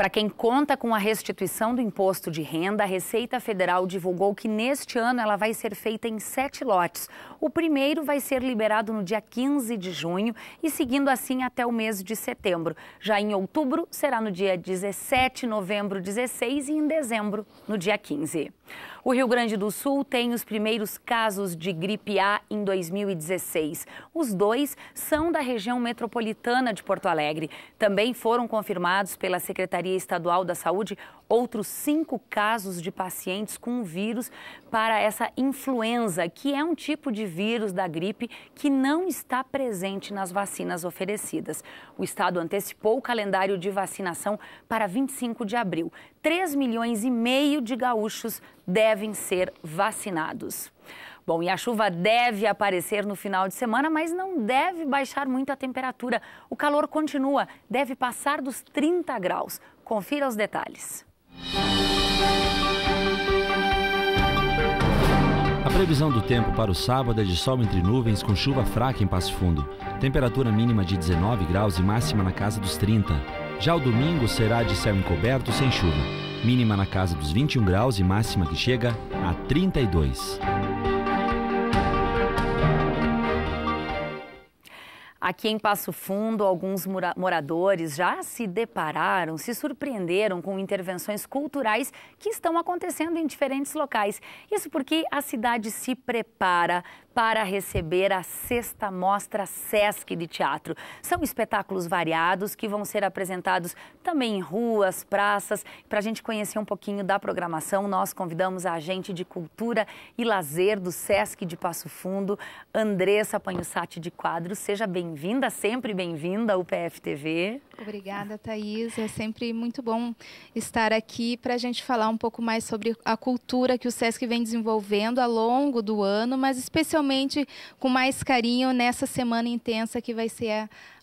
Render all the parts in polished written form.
Para quem conta com a restituição do imposto de renda, a Receita Federal divulgou que neste ano ela vai ser feita em 7 lotes. O primeiro vai ser liberado no dia 15 de junho e seguindo assim até o mês de setembro. Já em outubro será no dia 17, novembro 16 e em dezembro no dia 15. O Rio Grande do Sul tem os primeiros casos de gripe A em 2016. Os 2 são da região metropolitana de Porto Alegre. Também foram confirmados pela Secretaria Estadual da Saúde outros 5 casos de pacientes com vírus para essa influenza, que é um tipo de vírus da gripe que não está presente nas vacinas oferecidas. O estado antecipou o calendário de vacinação para 25 de abril. 3,5 milhões de gaúchos devem ser vacinados. Bom, e a chuva deve aparecer no final de semana, mas não deve baixar muito a temperatura. O calor continua, deve passar dos 30 graus. Confira os detalhes. A previsão do tempo para o sábado é de sol entre nuvens com chuva fraca em Passo Fundo. Temperatura mínima de 19 graus e máxima na casa dos 30. Já o domingo será de céu encoberto sem chuva. Mínima na casa dos 21 graus e máxima que chega a 32. Aqui em Passo Fundo, alguns moradores já se depararam, se surpreenderam com intervenções culturais que estão acontecendo em diferentes locais. Isso porque a cidade se prepara para receber a 6ª Mostra Sesc de Teatro. São espetáculos variados que vão ser apresentados também em ruas, praças. Para a gente conhecer um pouquinho da programação, nós convidamos a agente de Cultura e Lazer do Sesc de Passo Fundo, Andressa Panhussati de Quadros. Seja bem-vinda, sempre bem-vinda ao PFTV. Obrigada, Thaís. É sempre muito bom estar aqui para a gente falar um pouco mais sobre a cultura que o Sesc vem desenvolvendo ao longo do ano, mas especialmente com mais carinho nessa semana intensa que vai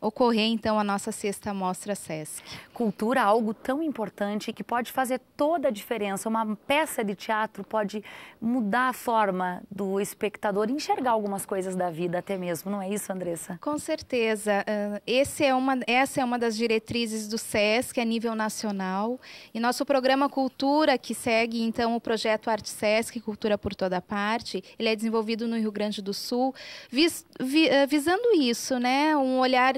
ocorrer, então, a nossa 6ª Mostra Sesc. Cultura, algo tão importante que pode fazer toda a diferença. Uma peça de teatro pode mudar a forma do espectador enxergar algumas coisas da vida até mesmo, não é isso, Andressa? Com certeza. Essa é uma das diretrizes do Sesc a nível nacional. E nosso programa Cultura, que segue, então, o projeto Arte Sesc, Cultura por Toda Parte, ele é desenvolvido no Rio Grande do Sul, visando isso, né? Um olhar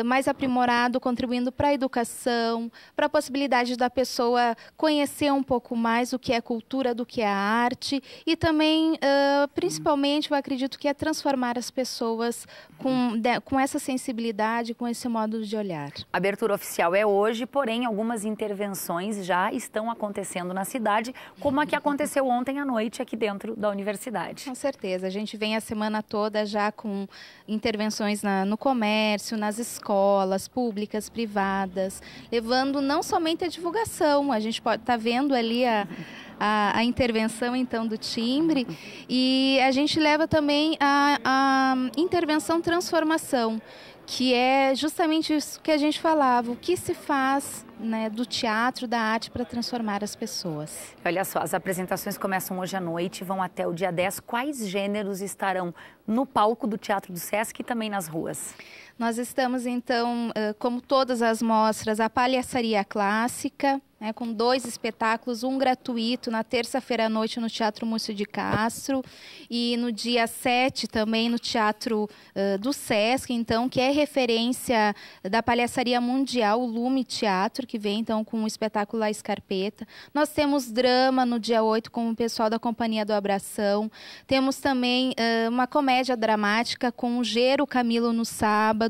mais aprimorado, contribuindo para a educação, para a possibilidade da pessoa conhecer um pouco mais o que é cultura, do que é arte e também, principalmente, eu acredito que é transformar as pessoas com essa sensibilidade, com esse modo de olhar. A abertura oficial é hoje, porém algumas intervenções já estão acontecendo na cidade, como a que aconteceu ontem à noite aqui dentro da universidade. Com certeza, a gente vem a semana toda já com intervenções no comércio, nas escolas públicas, privadas, levando não somente a divulgação, a gente pode estar vendo ali a intervenção, então, do timbre, e a gente leva também a intervenção transformação, que é justamente isso que a gente falava, o que se faz, né, do teatro, da arte para transformar as pessoas. Olha só, as apresentações começam hoje à noite e vão até o dia 10. Quais gêneros estarão no palco do Teatro do Sesc e também nas ruas? Nós estamos, então, como todas as mostras, a palhaçaria clássica, né, com 2 espetáculos, um gratuito na terça-feira à noite no Teatro Múcio de Castro e no dia 7 também no Teatro do Sesc, então, que é referência da palhaçaria mundial, o Lume Teatro, que vem então com o espetáculo La Escarpeta. Nós temos drama no dia 8 com o pessoal da Companhia do Abração. Temos também uma comédia dramática com o Gero Camilo no sábado,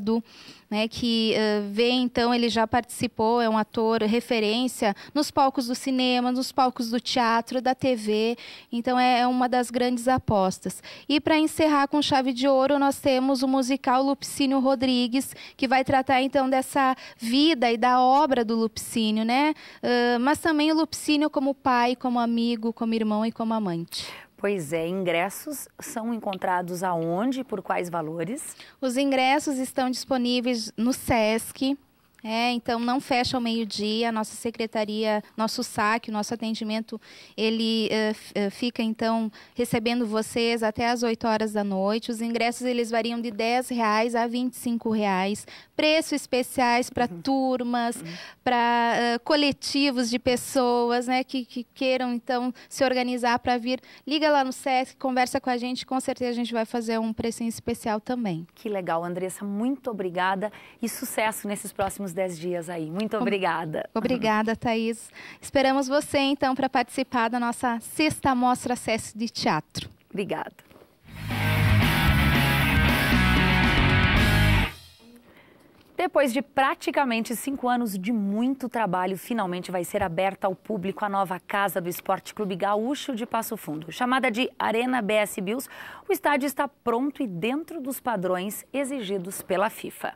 né, que vem, então, ele já participou, é um ator referência nos palcos do cinema, nos palcos do teatro, da TV, então é uma das grandes apostas. E para encerrar com chave de ouro, nós temos o musical Lupicínio Rodrigues, que vai tratar, então, dessa vida e da obra do Lupicínio, né? Mas também o Lupicínio como pai, como amigo, como irmão e como amante. Pois é, ingressos são encontrados aonde e por quais valores? Os ingressos estão disponíveis no Sesc, Então não fecha ao meio-dia, a nossa secretaria, nosso saque, o nosso atendimento, ele fica então recebendo vocês até às 8 horas da noite. Os ingressos eles variam de R$10 a R$25, preços especiais para turmas, para coletivos de pessoas, né, que queiram então se organizar para vir. Liga lá no SESC, conversa com a gente, com certeza a gente vai fazer um precinho especial também. Que legal, Andressa, muito obrigada e sucesso nesses próximos 10 dias aí. Muito obrigada. Obrigada, Thaís. Esperamos você, então, para participar da nossa 6ª Mostra SESC de Teatro. Obrigada. Depois de praticamente 5 anos de muito trabalho, finalmente vai ser aberta ao público a nova casa do Esporte Clube Gaúcho de Passo Fundo. Chamada de Arena BS Bills, o estádio está pronto e dentro dos padrões exigidos pela FIFA.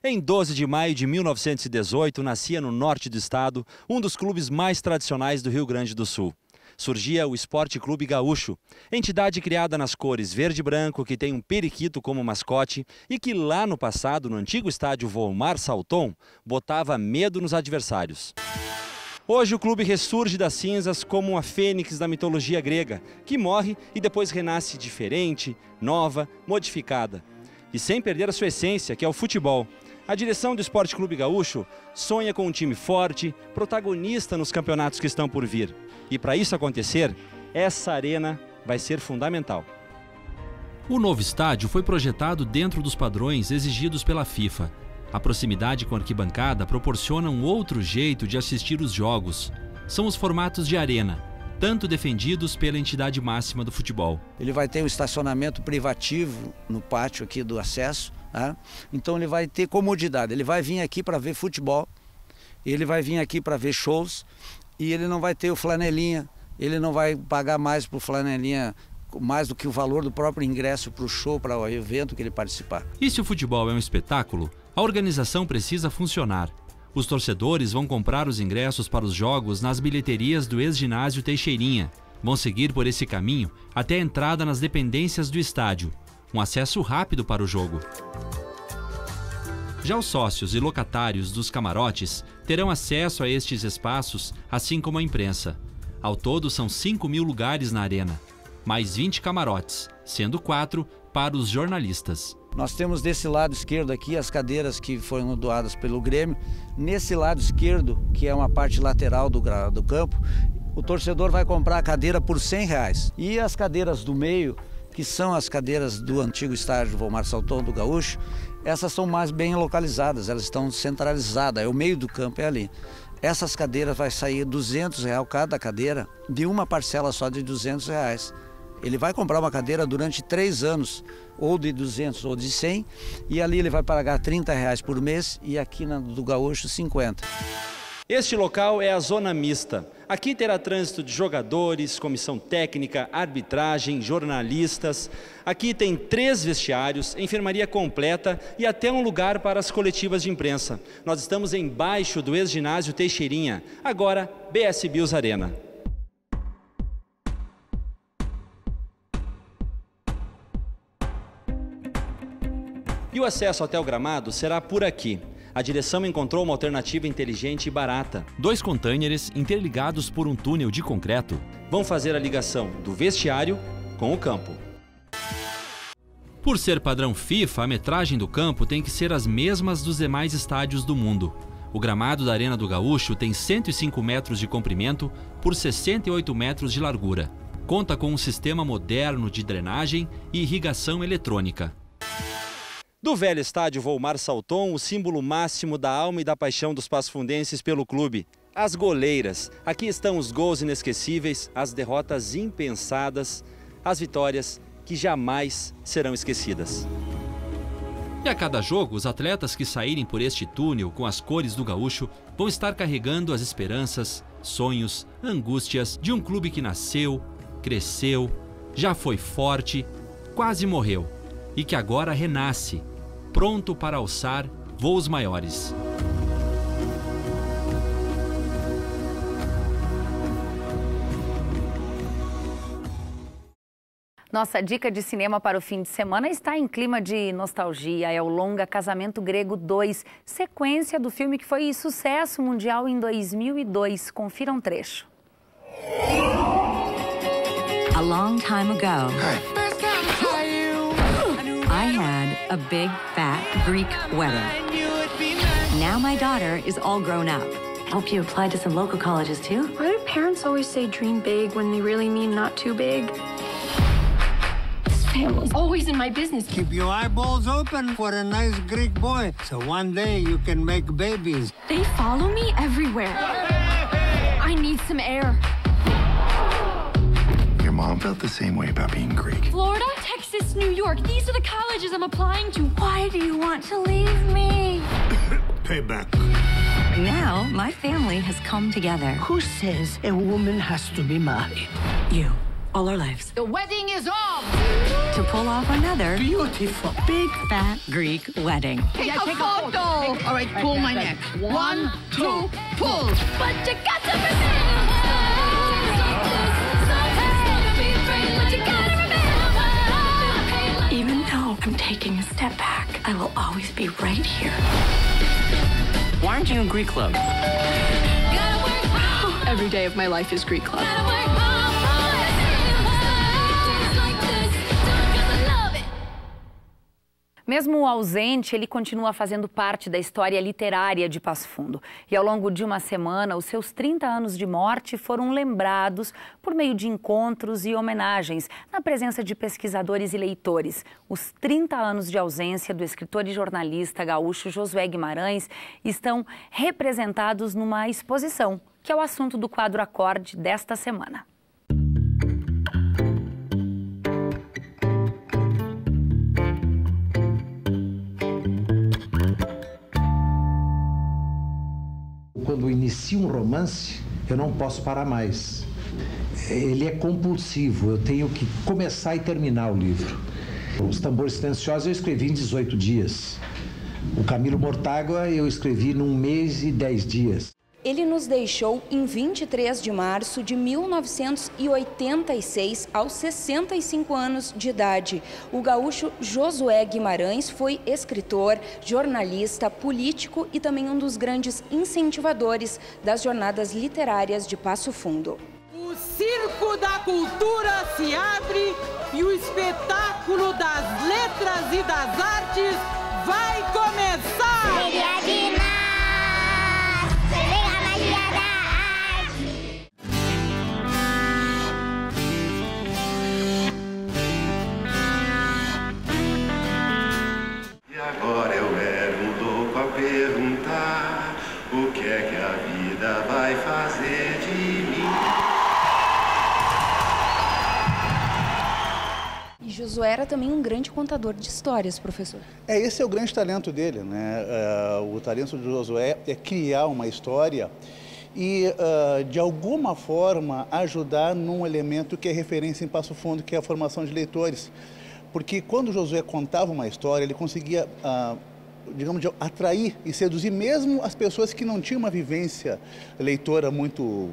Em 12 de maio de 1918, nascia no norte do estado um dos clubes mais tradicionais do Rio Grande do Sul. Surgia o Esporte Clube Gaúcho, entidade criada nas cores verde e branco, que tem um periquito como mascote e que lá no passado, no antigo estádio Volmar Salton, botava medo nos adversários. Hoje o clube ressurge das cinzas como uma fênix da mitologia grega, que morre e depois renasce diferente, nova, modificada. E sem perder a sua essência, que é o futebol. A direção do Esporte Clube Gaúcho sonha com um time forte, protagonista nos campeonatos que estão por vir. E para isso acontecer, essa arena vai ser fundamental. O novo estádio foi projetado dentro dos padrões exigidos pela FIFA. A proximidade com a arquibancada proporciona um outro jeito de assistir os jogos. São os formatos de arena, tanto defendidos pela entidade máxima do futebol. Ele vai ter um estacionamento privativo no pátio aqui do acesso. Então ele vai ter comodidade, ele vai vir aqui para ver futebol, ele vai vir aqui para ver shows e ele não vai ter o flanelinha, ele não vai pagar mais para o flanelinha, mais do que o valor do próprio ingresso para o show, para o evento que ele participar. E se o futebol é um espetáculo, a organização precisa funcionar. Os torcedores vão comprar os ingressos para os jogos nas bilheterias do ex-ginásio Teixeirinha. Vão seguir por esse caminho até a entrada nas dependências do estádio. Um acesso rápido para o jogo. Já os sócios e locatários dos camarotes terão acesso a estes espaços, assim como a imprensa. Ao todo são 5.000 lugares na arena, mais 20 camarotes, sendo 4 para os jornalistas. Nós temos desse lado esquerdo aqui as cadeiras que foram doadas pelo Grêmio. Nesse lado esquerdo, que é uma parte lateral do campo, o torcedor vai comprar a cadeira por R$100. E as cadeiras do meio, que são as cadeiras do antigo estádio Volmar Salton do Gaúcho, essas são mais bem localizadas, elas estão centralizadas, o meio do campo é ali. Essas cadeiras vai sair R$200 cada cadeira, de uma parcela só de R$200. Ele vai comprar uma cadeira durante 3 anos, ou de 200 ou de 100, e ali ele vai pagar R$30 por mês e aqui do Gaúcho 50. Este local é a zona mista. Aqui terá trânsito de jogadores, comissão técnica, arbitragem, jornalistas. Aqui tem 3 vestiários, enfermaria completa e até um lugar para as coletivas de imprensa. Nós estamos embaixo do ex-ginásio Teixeirinha, agora BS Bills Arena. E o acesso até o gramado será por aqui. A direção encontrou uma alternativa inteligente e barata. 2 containers interligados por um túnel de concreto vão fazer a ligação do vestiário com o campo. Por ser padrão FIFA, a metragem do campo tem que ser as mesmas dos demais estádios do mundo. O gramado da Arena do Gaúcho tem 105 metros de comprimento por 68 metros de largura. Conta com um sistema moderno de drenagem e irrigação eletrônica. Do velho estádio Volmar Salton, o símbolo máximo da alma e da paixão dos passofundenses pelo clube. As goleiras. Aqui estão os gols inesquecíveis, as derrotas impensadas, as vitórias que jamais serão esquecidas. E a cada jogo, os atletas que saírem por este túnel com as cores do Gaúcho vão estar carregando as esperanças, sonhos, angústias de um clube que nasceu, cresceu, já foi forte, quase morreu e que agora renasce, pronto para alçar voos maiores. Nossa dica de cinema para o fim de semana está em clima de nostalgia. É o longa Casamento Grego 2, sequência do filme que foi sucesso mundial em 2002. Confira um trecho. A long time ago, I had a big, fat Greek wedding. Now my daughter is all grown up. Hope you applied to some local colleges too. Why do parents always say dream big when they really mean not too big? This family's always in my business. Keep your eyeballs open for a nice Greek boy, so one day you can make babies. They follow me everywhere. I need some air. Your mom felt the same way about being Greek. Florida, Texas, New York. These are the colleges I'm applying to. Why do you want to leave me? Payback. Now my family has come together. Who says a woman has to be married? You, all our lives. The wedding is off! To pull off another Beautiful. big, fat Greek wedding. Take a photo! All right, pull my neck. 1, 2, pull! But you got to remember. But you gotta remember. Even though I'm taking a step back, I will always be right here. Why aren't you in Greek Club? Every day of my life is Greek Club. Mesmo ausente, ele continua fazendo parte da história literária de Passo Fundo. E ao longo de uma semana, os seus 30 anos de morte foram lembrados por meio de encontros e homenagens, na presença de pesquisadores e leitores. Os 30 anos de ausência do escritor e jornalista gaúcho Josué Guimarães estão representados numa exposição, que é o assunto do quadro Acorde desta semana. Quando inicio um romance, eu não posso parar mais. Ele é compulsivo, eu tenho que começar e terminar o livro. Os Tambores Silenciosos eu escrevi em 18 dias. O Camilo Mortágua eu escrevi num mês e 10 dias. Ele nos deixou em 23 de março de 1986, aos 65 anos de idade. O gaúcho Josué Guimarães foi escritor, jornalista, político e também um dos grandes incentivadores das jornadas literárias de Passo Fundo. O circo da cultura se abre e o espetáculo das letras e das artes vai começar! Agora eu era um louco a perguntar o que é que a vida vai fazer de mim. E Josué era também um grande contador de histórias, professor. Esse é o grande talento dele, né? O talento de Josué é criar uma história e, de alguma forma, ajudar num elemento que é referência em Passo Fundo, que é a formação de leitores. Porque quando Josué contava uma história, ele conseguia, digamos, atrair e seduzir mesmo as pessoas que não tinham uma vivência leitora muito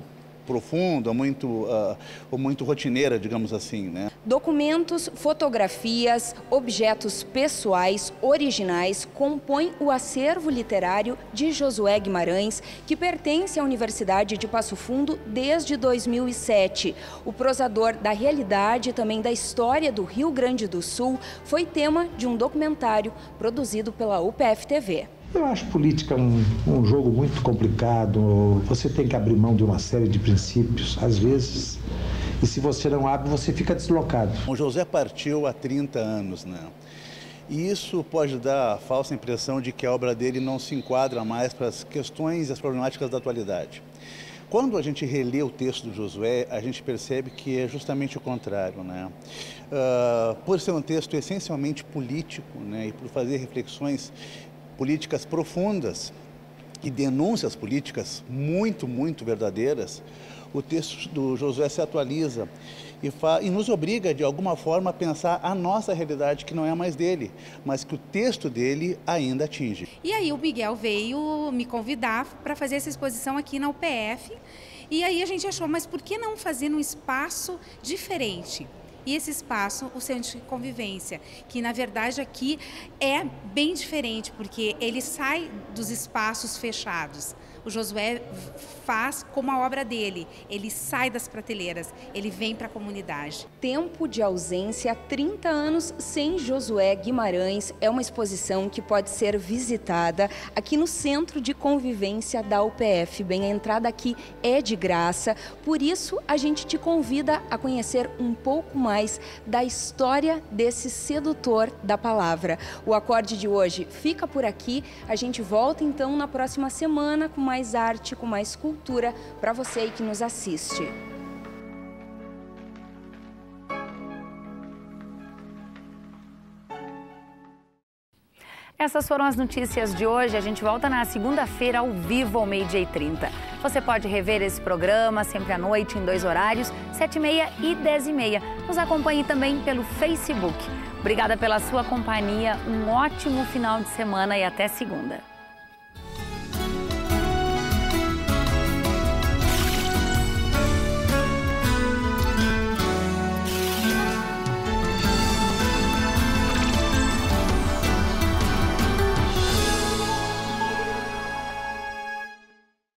profunda, ou muito rotineira, digamos assim, né? Documentos, fotografias, objetos pessoais, originais, compõem o acervo literário de Josué Guimarães, que pertence à Universidade de Passo Fundo desde 2007. O prosador da realidade e também da história do Rio Grande do Sul foi tema de um documentário produzido pela UPF-TV. Eu acho política um jogo muito complicado, você tem que abrir mão de uma série de princípios, às vezes, e se você não abre, você fica deslocado. O José partiu há 30 anos, né? E isso pode dar a falsa impressão de que a obra dele não se enquadra mais para as questões e as problemáticas da atualidade. Quando a gente relê o texto do Josué, a gente percebe que é justamente o contrário, né? Por ser um texto essencialmente político, né, e por fazer reflexões políticas profundas e denúncias políticas muito verdadeiras, o texto do Josué se atualiza e nos obriga, de alguma forma, a pensar a nossa realidade, que não é mais dele, mas que o texto dele ainda atinge. E aí o Miguel veio me convidar para fazer essa exposição aqui na UPF, e aí a gente achou, mas por que não fazer num espaço diferente? e esse espaço, o Centro de Convivência, que na verdade aqui é bem diferente, porque ele sai dos espaços fechados. O Josué faz como a obra dele, ele sai das prateleiras, ele vem para a comunidade. Tempo de ausência, 30 anos sem Josué Guimarães, é uma exposição que pode ser visitada aqui no Centro de Convivência da UPF. Bem, a entrada aqui é de graça, por isso a gente te convida a conhecer um pouco mais da história desse sedutor da palavra. O Acorde de hoje fica por aqui, a gente volta então na próxima semana com mais arte, com mais cultura para você aí que nos assiste. Essas foram as notícias de hoje. A gente volta na segunda-feira ao vivo ao 12h30. Você pode rever esse programa sempre à noite em 2 horários, 7h30 e 10h30. Nos acompanhe também pelo Facebook. Obrigada pela sua companhia, um ótimo final de semana e até segunda.